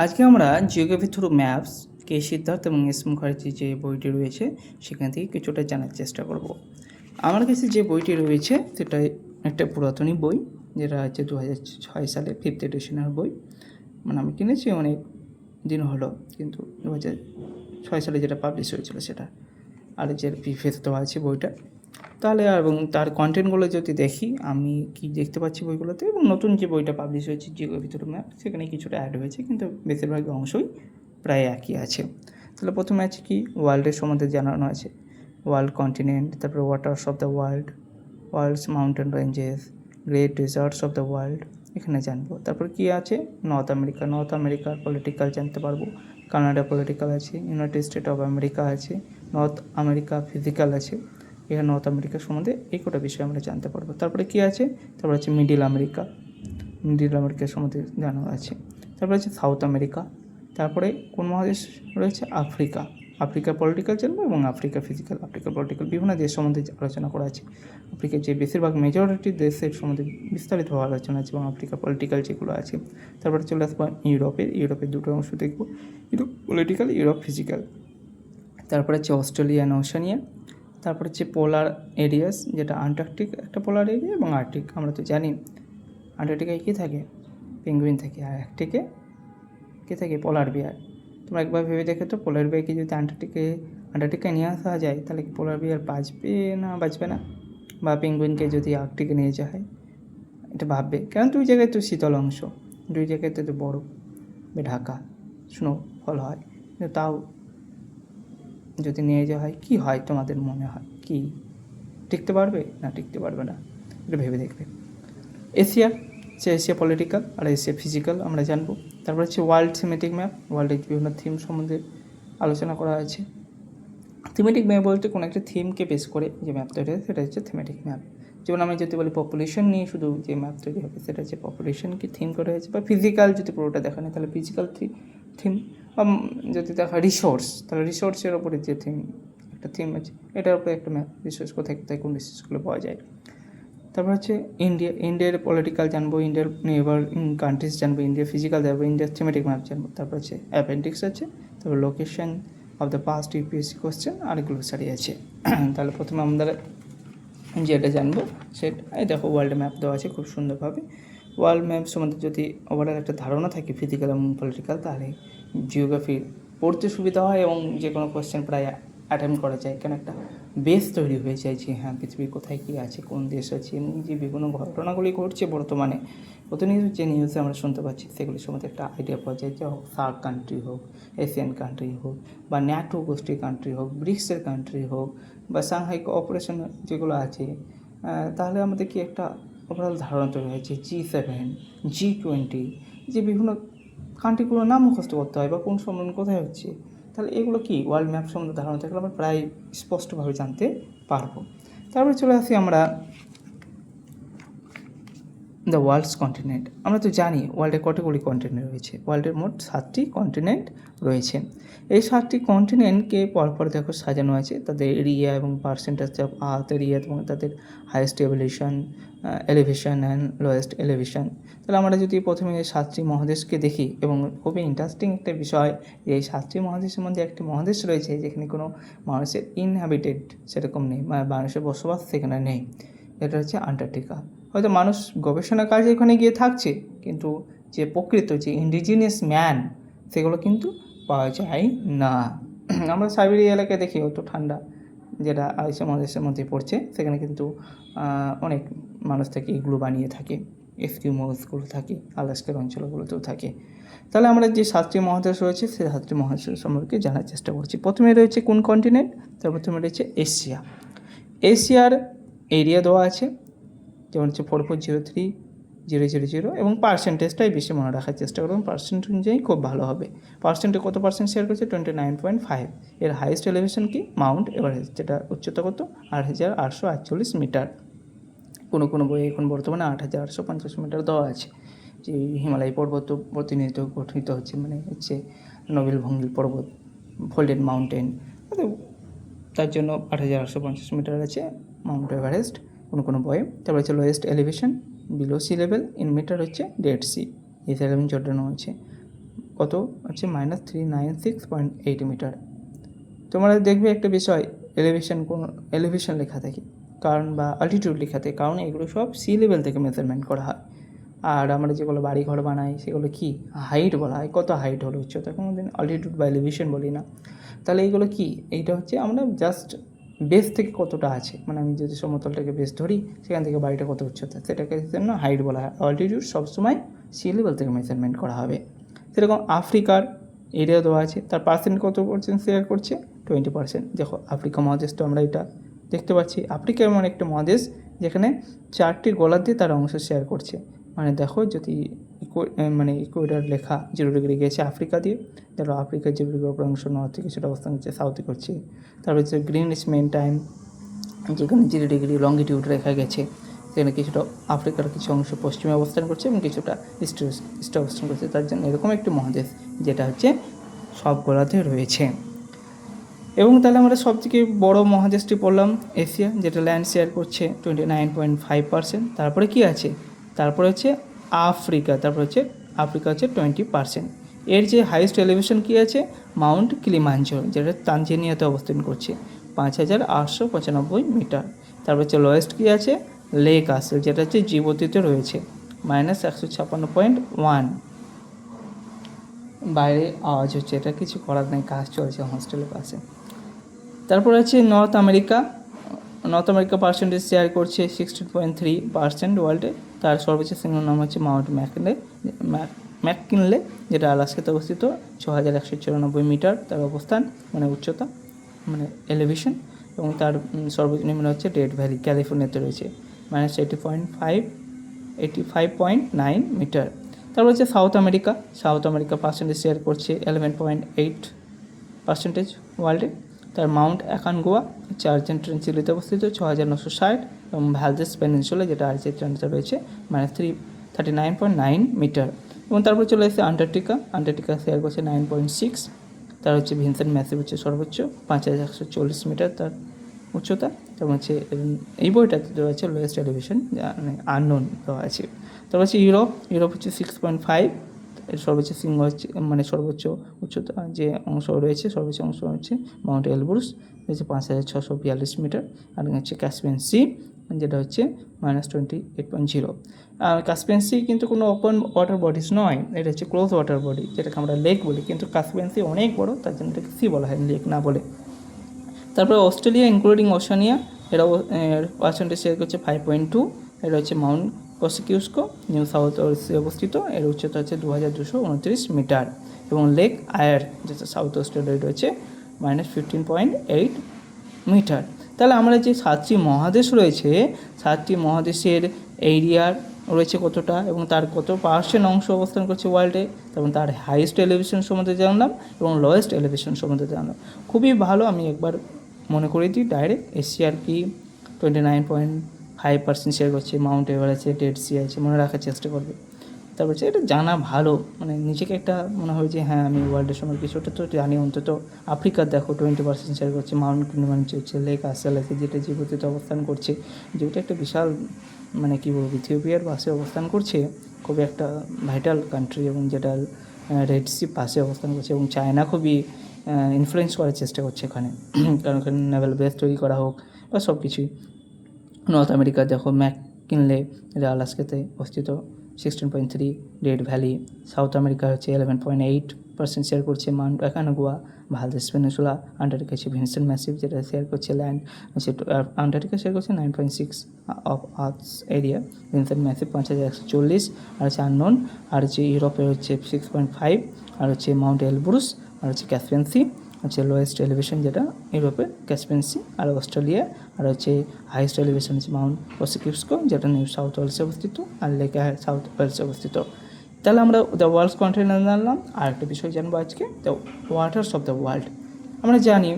আজকে আমরা geography through maps কে সিদ্ধার্থ এবং এস মুখার্জির যে বইটি রয়েছে সেখান থেকে কিছুটা জানার চেষ্টা করব। আমার কাছে যে বইটি রয়েছে সেটা একটা পুরাতনই বই, যেটা হচ্ছে 2006 সালে 5th এডিশনের বই। মানে আমি কিনেছি অনেক দিন হলো, কিন্তু 2006 সালে যেটা পাবলিশ হয়েছিল সেটা। আর যে প্রিফেস দেওয়া আছে বইটা, তাহলে এবং তার কন্টেন্টগুলো যদি দেখি আমি কি দেখতে পাচ্ছি বইগুলোতে, এবং নতুন যে বইটা পাবলিশ হয়েছে জিওগ্রাফি থ্রু ম্যাপ, সেখানে কিছুটা অ্যাড হয়েছে, কিন্তু বেশিরভাগ অংশই প্রায় একই আছে। তাহলে প্রথমে আছে কি, ওয়ার্ল্ডের সম্বন্ধে জানানো আছে, ওয়ার্ল্ড কন্টিনেন্ট, তারপরে waters of the world, world's mountain ranges, great deserts of the world, এখানে জানবো। তারপর কি আছে, নর্থ আমেরিকার পলিটিক্যাল জানতে পারবো, কানাডা পলিটিক্যাল আছে, ইউনাইটেড স্টেট অফ আমেরিকা আছে, নর্থ আমেরিকা ফিজিক্যাল আছে। এখানে নর্থ আমেরিকার সম্বন্ধে এই কটা বিষয় আমরা জানতে পারবো। তারপরে কি আছে, তারপরে আছে মিডিল আমেরিকার সম্বন্ধে জানানো আছে। তারপরে আছে সাউথ আমেরিকা। তারপরে কোন মহাদেশ রয়েছে, আফ্রিকার পলিটিক্যাল জানবো, এবং আফ্রিকার পলিটিক্যাল বিভিন্ন দেশ সম্বন্ধে আলোচনা করা আছে। আফ্রিকার যে বেশিরভাগ মেজরিটি দেশের সম্বন্ধে বিস্তারিতভাবে আলোচনা আছে, এবং আফ্রিকার পলিটিক্যাল যেগুলো আছে। তারপরে চলে আসবো ইউরোপের দুটো অংশ দেখবো, ইউরোপ পলিটিক্যাল, ইউরোপ ফিজিক্যাল। তারপরে হচ্ছে অস্ট্রেলিয়া অ্যান্ড ওশেনিয়া। তারপর হচ্ছে পোলার এরিয়াস, যেটা আন্টার্কটিক একটা পোলার এরিয়া, এবং আর্কটিক। আমরা তো জানি আন্টার্কটিকায় কী থাকে, পেঙ্গুইন থাকে, আর আর্কটিকে কী থাকে, পোলার বিয়ার। তোমরা একবার ভেবে দেখো তো, পোলার বিয়ারকে যদি আন্টার্কটিকায় নিয়ে আসা যায়, তাহলে কি পোলার বিয়ার বাঁচবে না? বা পেঙ্গুইনকে যদি আর্কটিকে নিয়ে যাওয়া হয়, এটা ভাববে, কারণ দুই জায়গায় তো শীতল অংশ, দুই জায়গায় তো বরফ ঢাকা, স্নোফল হয়, কিন্তু তাও যদি নিয়ে যাওয়া হয়, কী হয় তোমাদের মনে হয়, কি টিকতে পারবে না টিকতে পারবে না, এটা ভেবে দেখবে। এশিয়া পলিটিক্যাল আর এশিয়া ফিজিক্যাল আমরা জানবো। তারপর হচ্ছে ওয়ার্ল্ড থিমেটিক ম্যাপ, ওয়ার্ল্ডের বিভিন্ন থিম সম্বন্ধে আলোচনা করা আছে। থিমেটিক ম্যাপ বলতে কোনো একটা থিমকে বেস করে যে ম্যাপ তৈরি হয়, সেটা হচ্ছে থিমেটিক ম্যাপ। যেমন আমি যদি বলি পপুলেশন নিয়ে শুধু যে ম্যাপ তৈরি হবে, সেটা হচ্ছে পপুলেশনকে থিম করে হয়েছে। বা ফিজিক্যাল যদি পুরোটা দেখা নেই, তাহলে ফিজিক্যাল থিম। বা যদি দেখা রিসোর্স, তাহলে রিসোর্সের ওপরে যে একটা থিম আছে, এটার উপরে একটা ম্যাপ, রিসোর্স কোথায় কোন রিসোর্সগুলো পাওয়া যায়। তারপর হচ্ছে ইন্ডিয়ার পলিটিক্যাল জানবো, ইন্ডিয়ার নেবার কান্ট্রিজ জানবো, ইন্ডিয়ার ফিজিক্যাল জানবো, ইন্ডিয়ার থিমেটিক ম্যাপ জানবো। তারপর হচ্ছে অ্যাপেন্ডিক্স আছে, তারপর location of the past UPSC question, আর গ্লোসারি আছে। তাহলে প্রথমে আমরা যেটা জানবো সেটা, এই দেখো ওয়ার্ল্ড ম্যাপ দেওয়া আছে খুব সুন্দরভাবে। ওয়ার্ল্ড ম্যাপ সম্বন্ধে যদি ওভারঅল একটা ধারণা থাকে ফিজিক্যাল এবং পলিটিক্যাল, তাহলে জিওগ্রাফি পড়তে সুবিধা হয়, এবং যে কোনো কোশ্চেন প্রায় অ্যাটেম্প করা যায়, কেন একটা বেস তৈরি হয়ে যায় যে হ্যাঁ, পৃথিবীর কোথায় কী আছে, কোন দেশ আছে, এবং যে বিভিন্ন ঘটনাগুলি ঘটছে বর্তমানে, প্রতিনিয়ত যে নিউজে আমরা শুনতে পাচ্ছি, সেগুলির সম্বন্ধে একটা আইডিয়া পাওয়া যায়। যে হোক সার্ক কান্ট্রি হোক, এশিয়ান কান্ট্রি হোক, বা ন্যাটো গোষ্ঠীর কান্ট্রি হোক, ব্রিক্সের কান্ট্রি হোক, বা সাংহাই কোঅপারেশন যেগুলো আছে, তাহলে আমাদের কি একটা ওভারঅল ধারণা তৈরি হয়েছে। G7, G20, যে বিভিন্ন কান্ট্রিগুলোর নাম মুখস্থ করতে হয়, বা কোন সম্মেলন কোথায় হচ্ছে, তাহলে এগুলো কি ওয়ার্ল্ড ম্যাপ সম্বন্ধে ধারণা থাকলে আমরা প্রায় স্পষ্টভাবে জানতে পারবো। তারপরে চলে আসি আমরা দ্য ওয়ার্ল্ডস কন্টিনেন্ট। আমরা তো জানি ওয়ার্ল্ডে কতগুলি কন্টিনেন্ট রয়েছে, ওয়ার্ল্ডের মোট 7টি কন্টিনেন্ট রয়েছে। এই 7টি কন্টিনেন্টকে পরপর দেখো সাজানো আছে, তাদের এরিয়া এবং পার্সেন্টেজ অফ আর্থ এরিয়া, এবং তাদের highest elevation and lowest elevation. তাহলে আমরা যদি প্রথমে এই 7টি মহাদেশকে দেখি, এবং খুবই ইন্টারেস্টিং একটা বিষয়, এই 7টি মহাদেশের মধ্যে একটি মহাদেশ রয়েছে যেখানে কোনো মানুষের ইনহ্যাবিটেড সেরকম নেই, মানে মানুষের বসবাস সেখানে নেই। এটা হচ্ছে আন্টার্কটিকা। হয়তো মানুষ গবেষণা কাজে ওখানে গিয়ে থাকছে, কিন্তু যে প্রকৃত যে ইন্ডিজিনিয়াস ম্যান, সেগুলো কিন্তু পাওয়া যায় না। আমরা সাইবেরিয়া এলাকায় দেখি অত ঠান্ডা, যেটা আইসো মহাদেশের মধ্যে পড়ছে, সেখানে কিন্তু অনেক মানুষ থাকে, এগুলো বানিয়ে থাকে, এস্কিমোসগুলো থাকে, আলাস্কার অঞ্চলগুলোতেও থাকে। তাহলে আমরা যে 7টি মহাদেশ রয়েছে, সেই 7টি মহাদেশ সম্পর্কে জানার চেষ্টা করছি। প্রথমে রয়েছে কোন কন্টিনেন্ট, তার প্রথমে রয়েছে এশিয়ার এরিয়া দেওয়া আছে, যেমন হচ্ছে 4403000, এবং পার্সেন্টেজটাই বেশি মনে রাখার চেষ্টা করুন, পার্সেন্ট অনুযায়ী খুব ভালো হবে। পার্সেন্টে কত পার্সেন্ট শেয়ার করছে, 29.5। এর হাইয়েস্ট এলিভেশন কি, মাউন্ট এভারেস্ট, যেটা উচ্চতা কত, 8848 মিটার। কোনো বই এখন বর্তমানে 8850 মিটার দেওয়া আছে। যে হিমালয় পর্বত প্রতিনিয়ত গঠিত হচ্ছে, মানে হচ্ছে নবিল ভঙ্গিল পর্বত, ফোল্ডেড মাউন্টেন, তার জন্য 8850 মিটার আছে মাউন্ট এভারেস্ট কোনো বয়ে। তারপর হচ্ছে lowest elevation below sea level in metre হচ্ছে ডেড সি, এই সেভেন জটানো আছে। কত হচ্ছে -396.8 মিটার। তোমরা দেখবে একটা বিষয় এলিভেশন লেখা থাকে কারণ বা অল্টিটিউড লেখা থাকে, কারণ এগুলো সব সি লেভেল থেকে মেজারমেন্ট করা হয়। আর আমরা যেগুলো বাড়ি ঘর বানাই সেগুলো কি হাইট বলা হয়, কত হাইট হলো উচ্চতা, কোনো দিন অল্টিটিউড বা এলিভেশন বলি না। তাহলে এইগুলো কি, এইটা হচ্ছে আমরা জাস্ট বেস থেকে কতটা আছে, মানে আমি যদি সমতলটাকে বেস ধরি সেখান থেকে বাড়িটা কত উচ্চতা সেটাকে জন্য হাইট বলা হয়। অল্টিটিউড সবসময় সি লেভেল থেকে মেজারমেন্ট করা হবে। সেরকম আফ্রিকার এরিয়া দেওয়া আছে, তার পার্সেন্ট কত পার্সেন্ট শেয়ার করছে 20%। দেখো আফ্রিকা মহাদেশ তো আমরা এটা দেখতে পাচ্ছি, আফ্রিকা এমন একটা মহাদেশ যেখানে 4টি গোলার্ধ দিয়ে তার অংশ শেয়ার করছে। মানে দেখো যদি ইকুয়েডর লেখা 0 ডিগ্রি গেছে আফ্রিকা দিয়ে, ধরো আফ্রিকার 0 ডিগ্রি অপর অংশ নর্থ থেকে সেটা অবস্থান করছে সাউথে করছে। তারপর হচ্ছে গ্রিনিচ মেন টাইম, যেখানে 0 ডিগ্রি লঙ্গিটিউড রেখা গেছে, সেখানে কিছুটা আফ্রিকার কিছু অংশ পশ্চিমে অবস্থান করছে এবং কিছুটা ইস্টে অবস্থান করছে। তার জন্য এরকম একটি মহাদেশ যেটা হচ্ছে সব গোলার্ধে রয়েছে। এবং তাহলে আমরা সবথেকে বড় মহাদেশটি পড়লাম এশিয়া, যেটা ল্যান্ড শেয়ার করছে 29.5%। তারপরে কি আছে, তারপরে হচ্ছে আফ্রিকা হচ্ছে 20%। এর যে হাইয়েস্ট এলিভেশন কী আছে, মাউন্ট কিলিমাঞ্জারো, যেটা তানজানিয়াতে অবস্থান করছে 5895 মিটার। তারপর হচ্ছে লোয়েস্ট কী আছে, লেক আসেল, যেটা হচ্ছে জিবুতিতে রয়েছে -156.1। বাইরে আওয়াজ হচ্ছে, এটা কিছু করার নেই, কাজ চলছে হস্টেলের পাশে। তারপর আছে নর্থ আমেরিকা পার্সেন্টেজ শেয়ার করছে 16.3% ওয়ার্ল্ডে। তার সর্বোচ্চ শৃঙ্গ নাম হচ্ছে মাউন্ট ম্যাককিনলে, যেটা আলাস্কাতে অবস্থিত 6194 মিটার তার অবস্থান, মানে উচ্চতা, মানে এলিভেশন। এবং তার সর্বোচ্চ নিম্ন হচ্ছে ডেথ ভ্যালি, ক্যালিফোর্নিয়াতে রয়েছে -85.9 মিটার। তারপর হচ্ছে সাউথ আমেরিকা পার্সেন্টেজ শেয়ার করছে 11.8% ওয়ার্ল্ডে। তার মাউন্ট অ্যাকানগুয়া হচ্ছে আর্জেন্টিনা চিলিতে অবস্থিত 6960, এবং ভ্যালদেস পেনিনসুলা, যেটা আর্জেন্টিনাতে রয়েছে -39.9 মিটার। এবং তারপর চলে এসেছে আন্টার্কটিকা শেয়ার করছে 9.6। তার হচ্ছে ভিনসেন্ট ম্যাসিভ হচ্ছে সর্বোচ্চ 5140 মিটার তার উচ্চতা। এবং হচ্ছে এই বইটাতে দেওয়া আছে লোয়েস্ট এলিভেশন, মানে আননোন দেওয়া আছে। তারপর হচ্ছে ইউরোপ হচ্ছে 6.5, এর সর্বোচ্চ শৃঙ্গ হচ্ছে, মানে সর্বোচ্চ উচ্চতা যে অংশ রয়েছে, সর্বোচ্চ অংশ হচ্ছে মাউন্ট এলব্রুস, হচ্ছে 5642 মিটার। আর হচ্ছে ক্যাসপিয়ান সি, যেটা হচ্ছে -28.0। আর কাস্পিয়ান সি কিন্তু কোনো ওপেন ওয়াটার বডিজ নয়, এটা হচ্ছে ক্লোজ ওয়াটার বডি, যেটাকে আমরা লেক বলি, কিন্তু কাস্পিয়ান সি অনেক বড়, তার জন্য এটাকে সি বলা হয়, লেক না বলে। তারপরে অস্ট্রেলিয়া ইনক্লুডিং ওশানিয়া, এরা পার্সেন্টেজ শেয়ার করছে 5.2। এটা হচ্ছে মাউন্ট কসিকিউস্কো, নিউ সাউথ ওয়েলসে অবস্থিত, এর উচ্চতা হচ্ছে 2229 মিটার। এবং লেক আয়ার, যেটা সাউথ অস্ট্রেলিয়ায় রয়েছে -15.8 মিটার। তাহলে আমরা যে 7টি মহাদেশ রয়েছে, 7টি মহাদেশের এরিয়ার রয়েছে কতটা এবং তার কত পার্সেন্ট অংশ অবস্থান করছে ওয়ার্ল্ডে, এবং তার হাইয়েস্ট এলিভেশন সম্বন্ধে জানলাম এবং লোয়েস্ট এলিভেশন সম্বন্ধে জানলাম। খুবই ভালো। আমি একবার মনে করে দিই ডাইরেক্ট, এশিয়ার কি 29.5% শেয়ার করছে, মাউন্ট এভারেস্ট আছে, ডেড সি আছে, মনে রাখার চেষ্টা করবে। তারপর হচ্ছে এটা জানা ভালো, মানে নিজেকে একটা মনে হয় যে হ্যাঁ আমি ওয়ার্ল্ডের সময় কিছুটা তো জানি অন্তত। আফ্রিকার দেখো 20% শেয়ার করছে, মাউন্ট কিলিমাঞ্জারো হচ্ছে, লেক আসেল আছে, যেটা জিবুতিতে অবস্থান করছে, যেটা একটা বিশাল, মানে কী বলবো, ইথিওপিয়ার পাশে অবস্থান করছে, খুবই একটা ভাইটাল কান্ট্রি, এবং যেটা রেড সি পাশে অবস্থান করছে। এবং চায়না খুবই ইনফ্লুয়েন্স করার চেষ্টা করছে এখানে, কারণ এখানে নেভাল বেস তৈরি করা হোক বা সব কিছুই। নর্থ আমেরিকা দেখো ম্যাককিনলে, এটা আলাস্কাতে অবস্থিত 16.3 ডেড ভ্যালি। সাউথ আমেরিকা হচ্ছে 11.8% শেয়ার করছে মাউন্ট অ্যাকানগুয়া, ভালদেস পেনিনসুলা। আন্টার্কটিকা হচ্ছে ভিনসেন্ট ম্যাসিভ, যেটা শেয়ার করছে ল্যান্ড হচ্ছে, আন্টার্কটিকা শেয়ার করছে 9.6 of earths area, Vincent massive 5140, আর হচ্ছে আননোন। আর হচ্ছে ইউরোপে হচ্ছে 6.5, আর হচ্ছে মাউন্ট এলব্রুস, আর হচ্ছে ক্যাসপিয়ান সি হচ্ছে লোয়েস্ট এলিভেশন, যেটা ইউরোপে ক্যাসপিয়ান সি। আর অস্ট্রেলিয়া, আর হচ্ছে হাইয়েস্ট এলিভেশন হচ্ছে মাউন্ট কসিকিউস্কো, যেটা নিউ সাউথ ওয়েলসে অবস্থিত, আর লেক আয়ার সাউথ ওয়েলসে অবস্থিত। তাহলে আমরা দ্য ওয়ার্ল্ডস কন্টিনেন্ট জানলাম। আর একটা বিষয় জানবো আজকে, the waters of the world. আমরা জানি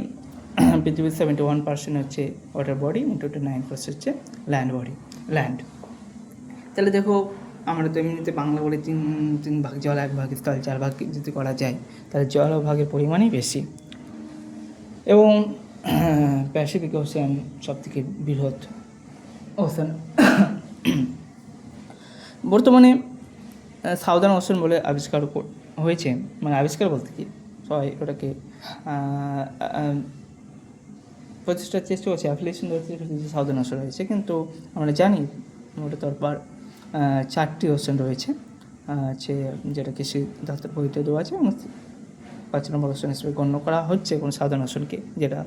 পৃথিবীর 71% হচ্ছে ওয়াটার বডি, 29% হচ্ছে ল্যান্ড। তাহলে দেখো আমরা তো এমনিতে বাংলা বলে তিন ভাগ জল, 1 ভাগ স্থল, 4 ভাগ যদি করা যায়, তাহলে জলভাগের পরিমাণই বেশি। এবং প্যাসিফিক ওশান সবথেকে বৃহৎ ওশান। বর্তমানে সাউদার্ন ওশান বলে আবিষ্কার হয়েছে, মানে আবিষ্কার বলতে কি সবাই ওটাকে প্রচেষ্টার চেষ্টা করছে অ্যাফিলিয়েশন ধরতে যে সাউদার্ন ওশান রয়েছে, কিন্তু আমরা জানি ওটা তারপর 4টি ওশান রয়েছে আছে, যেটা কৃষি দপ্তর বইতে দেওয়া আছে, এবং 5 নম্বর ওশান হিসেবে গণ্য করা হচ্ছে কোনো সাউদার্ন ওশানকে, যেটা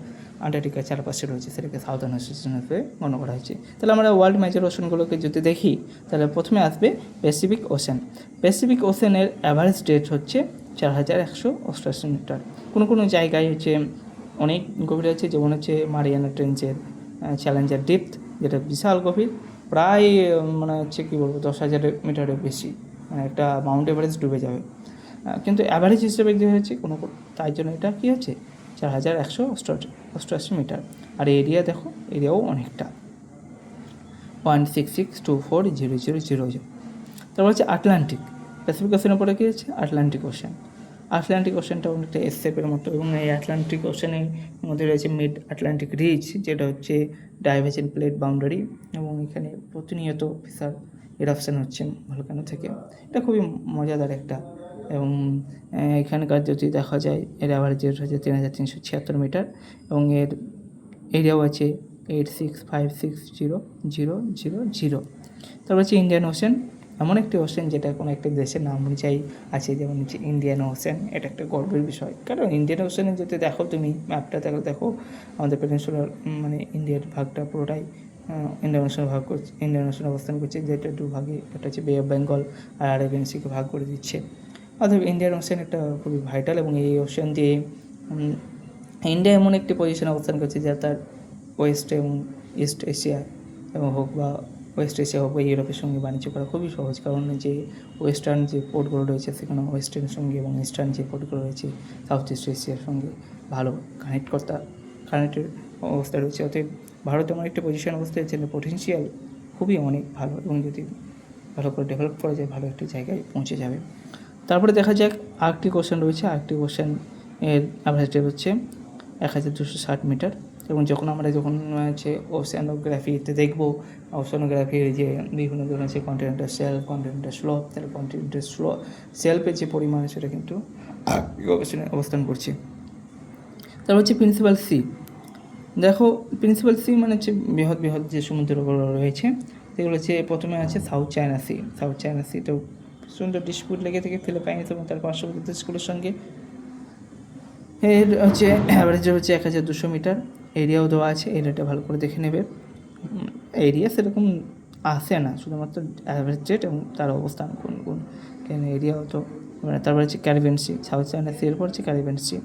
আন্টার্কটিকার চারপাশে রয়েছে সেটাকে সাউদার্ন ওশান হিসেবে গণ্য করা হয়েছে। তাহলে আমরা ওয়ার্ল্ড মেজর ওশানগুলোকে যদি দেখি, তাহলে প্রথমে আসবে প্যাসিফিক ওশান। প্যাসিফিক ওশানের অ্যাভারেজ ডেপথ হচ্ছে 4188 মিটার। কোনো কোনো জায়গায় হচ্ছে অনেক গভীর আছে, যেমন হচ্ছে মারিয়ানা ট্রেঞ্চের চ্যালেঞ্জার ডেপথ, যেটা বিশাল গভীর, প্রায় মানে হচ্ছে কী বলবো 10,000 মিটারের বেশি, মানে একটা মাউন্ট এভারেস্ট ডুবে যাবে। কিন্তু অ্যাভারেজ হিসেবে যে হচ্ছে কোনো তাই জন্য এটা কী হচ্ছে 4188 মিটার। আর এরিয়া দেখো, এরিয়াও অনেকটা 166240000। তারপর হচ্ছে আটলান্টিক। প্যাসিফিক ওশানের পরে কী হচ্ছে আটলান্টিক ওশান। আটলান্টিক ওশানটা অনেকটা এস শেপের মতো, এবং এই আটলান্টিক ওশানের মধ্যে রয়েছে মিড আটলান্টিক রিজ, যেটা হচ্ছে ডাইভার্জেন্ট প্লেট বাউন্ডারি, এবং এখানে প্রতিনিয়ত বিশাল এরাপশন হচ্ছে ভলকানো থেকে। এটা খুবই মজাদার একটা, এবং এখানকার যদি দেখা যায় এর অ্যাভারেজ রেট হচ্ছে 3376 মিটার, এবং এর এরিয়াও আছে 86560000। তারপর হচ্ছে ইন্ডিয়ান ওশান, এমন একটি ওশান যেটা কোনো একটা দেশের নাম অনুযায়ী আছে, যেমন হচ্ছে ইন্ডিয়ান ওশান। এটা একটা গর্বের বিষয়, কারণ ইন্ডিয়ান ওশানে যদি দেখো তুমি ম্যাপটা দেখো আমাদের পেনিনসুলার মানে ইন্ডিয়ার ভাগটা পুরোটাই ইন্ডিয়ান ওশানে ইন্ডিয়ান ওশানে অবস্থান করছে, যেটা দুভাগে, একটা হচ্ছে বে অফ বেঙ্গল আর আরাবিয়ান সিকে ভাগ করে দিচ্ছে। অর্থাৎ ইন্ডিয়ান ওশান একটা খুবই ভাইটাল, এবং এই ওশান দিয়ে ইন্ডিয়া এমন একটি পজিশনে অবস্থান করছে যা তার ওয়েস্ট এবং ইস্ট এশিয়া এবং হোক বা ওয়েস্ট এশিয়া হোক বা ইউরোপের সঙ্গে বাণিজ্য করা খুবই সহজ, কারণ যে ওয়েস্টার্ন যে পোর্টগুলো রয়েছে সেখানে ওয়েস্টার্নের সঙ্গে, এবং ইস্টার্ন যে পোর্টগুলো রয়েছে সাউথ ইস্ট এশিয়ার সঙ্গে ভালো কানেক্টের অবস্থায় রয়েছে। অতএব ভারত এমন একটি পজিশন অবস্থায় যেন পটেন্সিয়াল খুবই অনেক ভালো, এবং যদি ভালো করে ডেভেলপ করা যায় ভালো একটি জায়গায় পৌঁছে যাবে। তারপরে দেখা যাক আর্কটিক ওশান রয়েছে। আর্কটিক ওশান এর অ্যাভারেজ ডেপথ হচ্ছে 1260 মিটার, এবং আমরা যখন হচ্ছে ওশানোগ্রাফিতে দেখবো ওশানোগ্রাফির যে বিভিন্ন ধরনের আছে কন্টিনেন্টাল শেলফ, কন্টিনেন্টাল স্লোপ, তাহলে কন্টিনেন্টাল শেলফের যে পরিমাণ সেটা কিন্তু ওশানে অবস্থান করছে। তারপর হচ্ছে প্রিন্সিপাল সি। দেখো প্রিন্সিপাল সি মানে হচ্ছে বৃহৎ বৃহৎ যে সমুদ্রগুলো রয়েছে সেগুলো হচ্ছে প্রথমে আছে South China Sea. South China সিতেও সুন্দর ডিসপুট লেগে থেকে ফিলিপাইন্স এবং তার পার্শ্ববর্তী দেশগুলোর সঙ্গে। এর হচ্ছে অ্যাভারেজ হচ্ছে 1200 মিটার। এরিয়াও দেওয়া আছে, এরিয়াটা ভালো করে দেখে নেবে। এরিয়া সেরকম আসে না, শুধুমাত্র অ্যাভারেজ রেট এবং তার অবস্থান কোন কেন এরিয়াও তো। তারপর হচ্ছে Caribbean Sea. South China Sea এরপর হচ্ছে ক্যারিবিয়ান সি।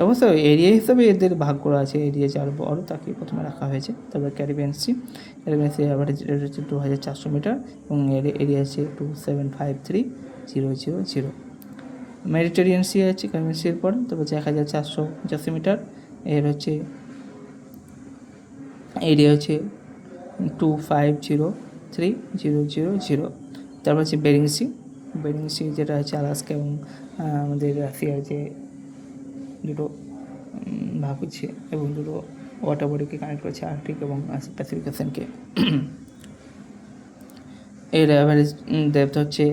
অবশ্য এরিয়া হিসাবে এদের ভাগ করা আছে, এরিয়া যার বড় তাকে প্রথমে রাখা হয়েছে। তারপরে ক্যারিবিয়ান সি অ্যাভারেজ রেট হচ্ছে 2400 মিটার, এবং এরিয়া আছে 2753000। মেডিটেরিয়ান সি আছে ক্যারিবিয়ান সির পর, তারপর হচ্ছে 1485 মিটার। এর হচ্ছে এরিয়া হচ্ছে 2503000। তারপর হচ্ছে বেরিং সি যেটা হচ্ছে আলাস্কা এবং আমাদের রাশিয়ার যে দুটো ভাগ হচ্ছে, এবং দুটো ওয়াটার বডিকে কানেক্ট করছে, আর্কটিক এবং প্যাসিফিক ওশানকে। এর অ্যাভারেজ ডেপথ হচ্ছে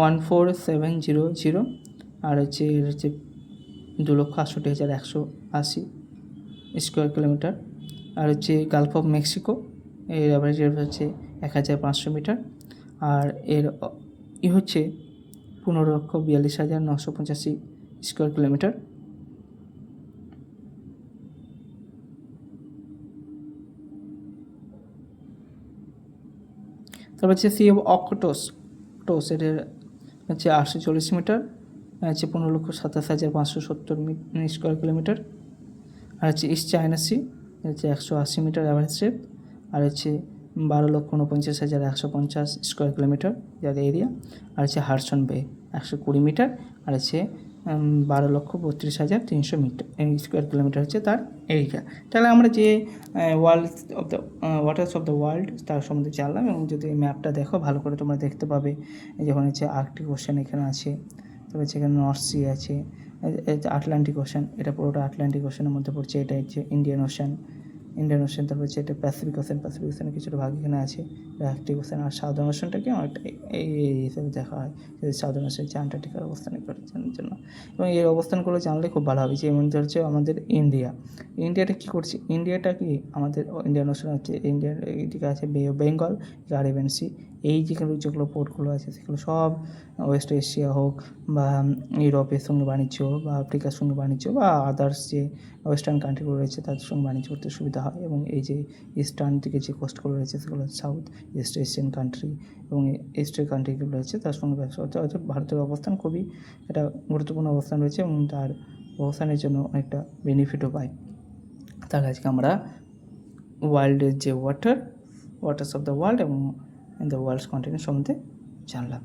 14700, আর হচ্ছে এর হচ্ছে 2,68,180 স্কোয়ার কিলোমিটার। আর হচ্ছে গালফ অফ মেক্সিকো, এর অ্যাভারেজ ডেপথ হচ্ছে 1500 মিটার, আর এর হচ্ছে 15,42,985 স্কোয়ার কিলোমিটার। তারপর হচ্ছে সি অফ অক্টোস, এটার হচ্ছে 840 মিটার, হচ্ছে 15,27,570 স্কোয়ার কিলোমিটার। আর হচ্ছে ইস্ট চায়না সি হচ্ছে 180 মিটার অ্যাভারেজ ডেপথ, আর হচ্ছে 12,49,150 স্কোয়ার কিলোমিটার যার এরিয়া। আর হচ্ছে হারসন বে 120 মিটার, আর হচ্ছে 12,32,300 মিটার স্কোয়ার কিলোমিটার হচ্ছে তার এরিয়া। তাহলে আমরা যে ওয়াটার্স অফ দ্য ওয়ার্ল্ড তার সম্বন্ধে জানলাম, এবং যদি এই ম্যাপটা দেখো ভালো করে তোমরা দেখতে পাবে যখন হচ্ছে আর্কটিক ওশান এখানে আছে, তবে সেখানে নর্থ সি আছে, আটলান্টিক ওশান, এটা পুরোটা আটলান্টিক ওশানের মধ্যে পড়ছে। এটা হচ্ছে ইন্ডিয়ান ওশান, ইন্ডিয়ান ওশান, তারপর হচ্ছে এটা প্যাসিফিক ওশান। প্যাসিফিক ওশানের কিছুটা ভাগ এখানে আছে, আর্কটিক ওশান। আর সাউদার্ন ওশানটাকে অনেকটা এই হিসেবে দেখা হয়, সাউদার্ন ওশান হচ্ছে আন্টার্কটিকার অবস্থানের জন্য। এবং এই অবস্থানগুলো জানলে খুব ভালো হবে। যেমন হচ্ছে আমাদের ইন্ডিয়াটা কী করছে, ইন্ডিয়াটা কি আমাদের ইন্ডিয়ান ওশান হচ্ছে, ইন্ডিয়ান এইদিকে আছে বে অফ বেঙ্গল, আরাবিয়ান সি। এই যেগুলো পোর্টগুলো আছে সেগুলো সব ওয়েস্ট এশিয়া হোক বা ইউরোপের সঙ্গে বাণিজ্য বা আফ্রিকার সঙ্গে বাণিজ্য বা আদার্স যে ওয়েস্টার্ন কান্ট্রিগুলো রয়েছে তাদের সঙ্গে বাণিজ্য করতে সুবিধা হয়। এবং এই যে ইস্টার্ন দিকে যে কোস্টগুলো রয়েছে সেগুলো সাউথ ইস্ট এশিয়ান কান্ট্রি এবং ইস্টের কান্ট্রিগুলো রয়েছে তার সঙ্গে ব্যবসা করতে হয়তো ভারতের অবস্থান খুবই একটা গুরুত্বপূর্ণ অবস্থান রয়েছে এবং তার অবস্থানের জন্য অনেকটা বেনিফিটও পায়। তাহলে আজকে আমরা ওয়ার্ল্ডের যে ওয়াটার্স অফ দ্য ওয়ার্ল্ড এবং দ্য ওয়ার্ল্ডস কন্টিনেন্ট সম্বন্ধে জানলাম।